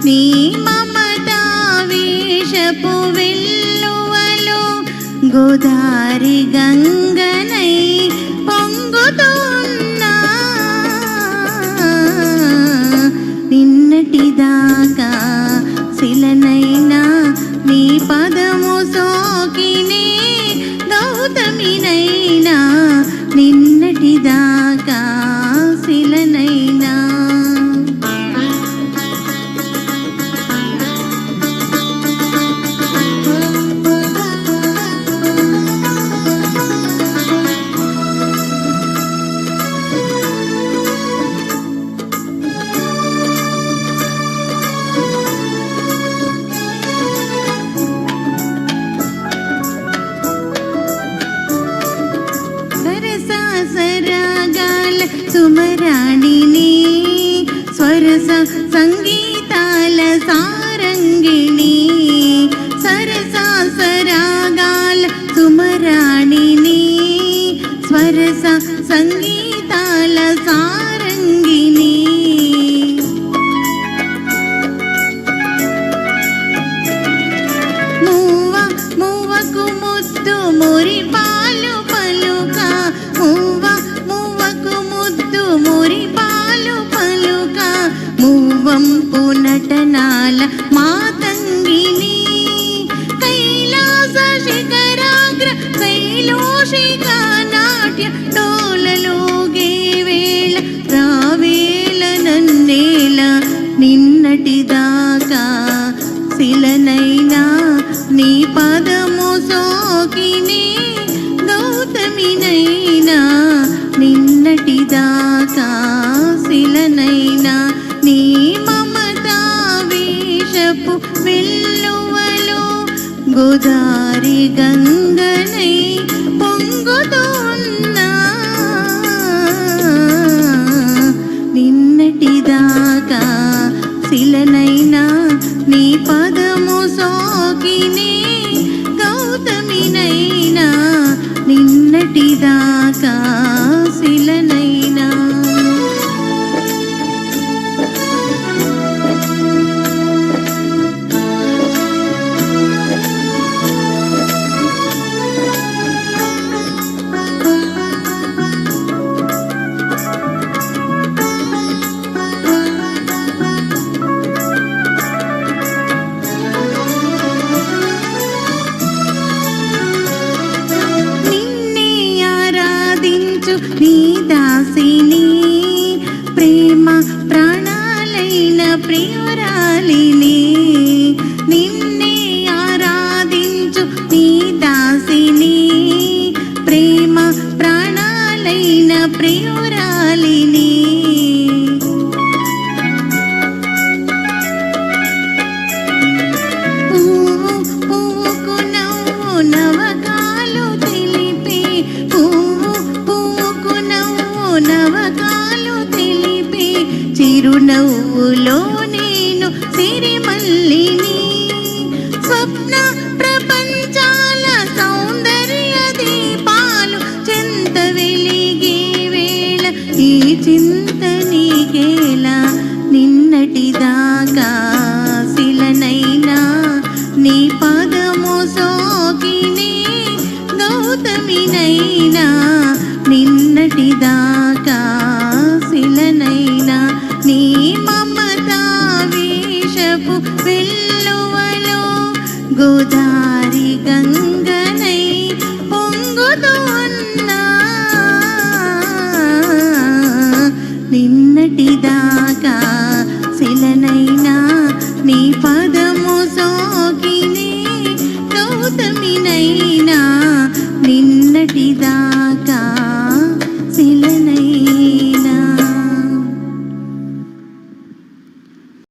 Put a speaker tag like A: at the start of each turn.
A: నీ మమతా వేషపు వెల్లువలో గోదారి గంగనై పొంగుతున్నా నిన్నటిదాకా శిలనైనా నీ పదము సోకినే గౌతమినైనా నిన్నటిదాకా శిలనైనా సరసాసరాగాల సుమరాణిని స్వరస సంగీతాల సారంగిణి సరసాసరాగాల సుమరాణిని స్వరస సంగీతాల సారంగిణి మూవ మూవకు ముద్దు మురిపాలు పలుక మూవ మూవకు ముద్దు మురిపాలు పలుక మూవంపు నటనాల మాతంగిని కైలాస శిఖరాగ్ర కైలోషిక నాట్య డోలలోగే వేళ రావేల నన్నేల నిన్నటిదాకా శిలనైనా నీ పదము సోకినే గౌతమినైనా నిన్నటిదాకా శిలనైనా నీ మమతా వేషపు వెల్లువలో గోదారి గంగనై పొంగుతున్నా నిన్నటిదాకా శిలనైనా నీ పదము సోకినే గౌతమినైనా నిన్నటిదాకా శిలనైనా నీ దాసిని ప్రేమ ప్రాణాలైన ప్రియురాలిని నిన్నే ఆరాధించు నీ దాసిని ప్రేమ ప్రాణాలైన ప్రియురాలిని పువ్వు పువ్వుకు నవ్వు నవకాలు తెలిపే నవకాలు తెలిపే చిరునవ్వులో నేను సిరిమల్లిని స్వప్న ప్రపంచాల సౌందర్య దీపాలు చెంత వెలిగే వేళ ఈ చింత నీకేలా నిన్నటిదాకా శిలనైనా నీ పదము సోకినే గౌతమినైనా నిన్నటిదాకా శిలనైనా నీ మమతా వేషపు వెల్లువలో గోదారి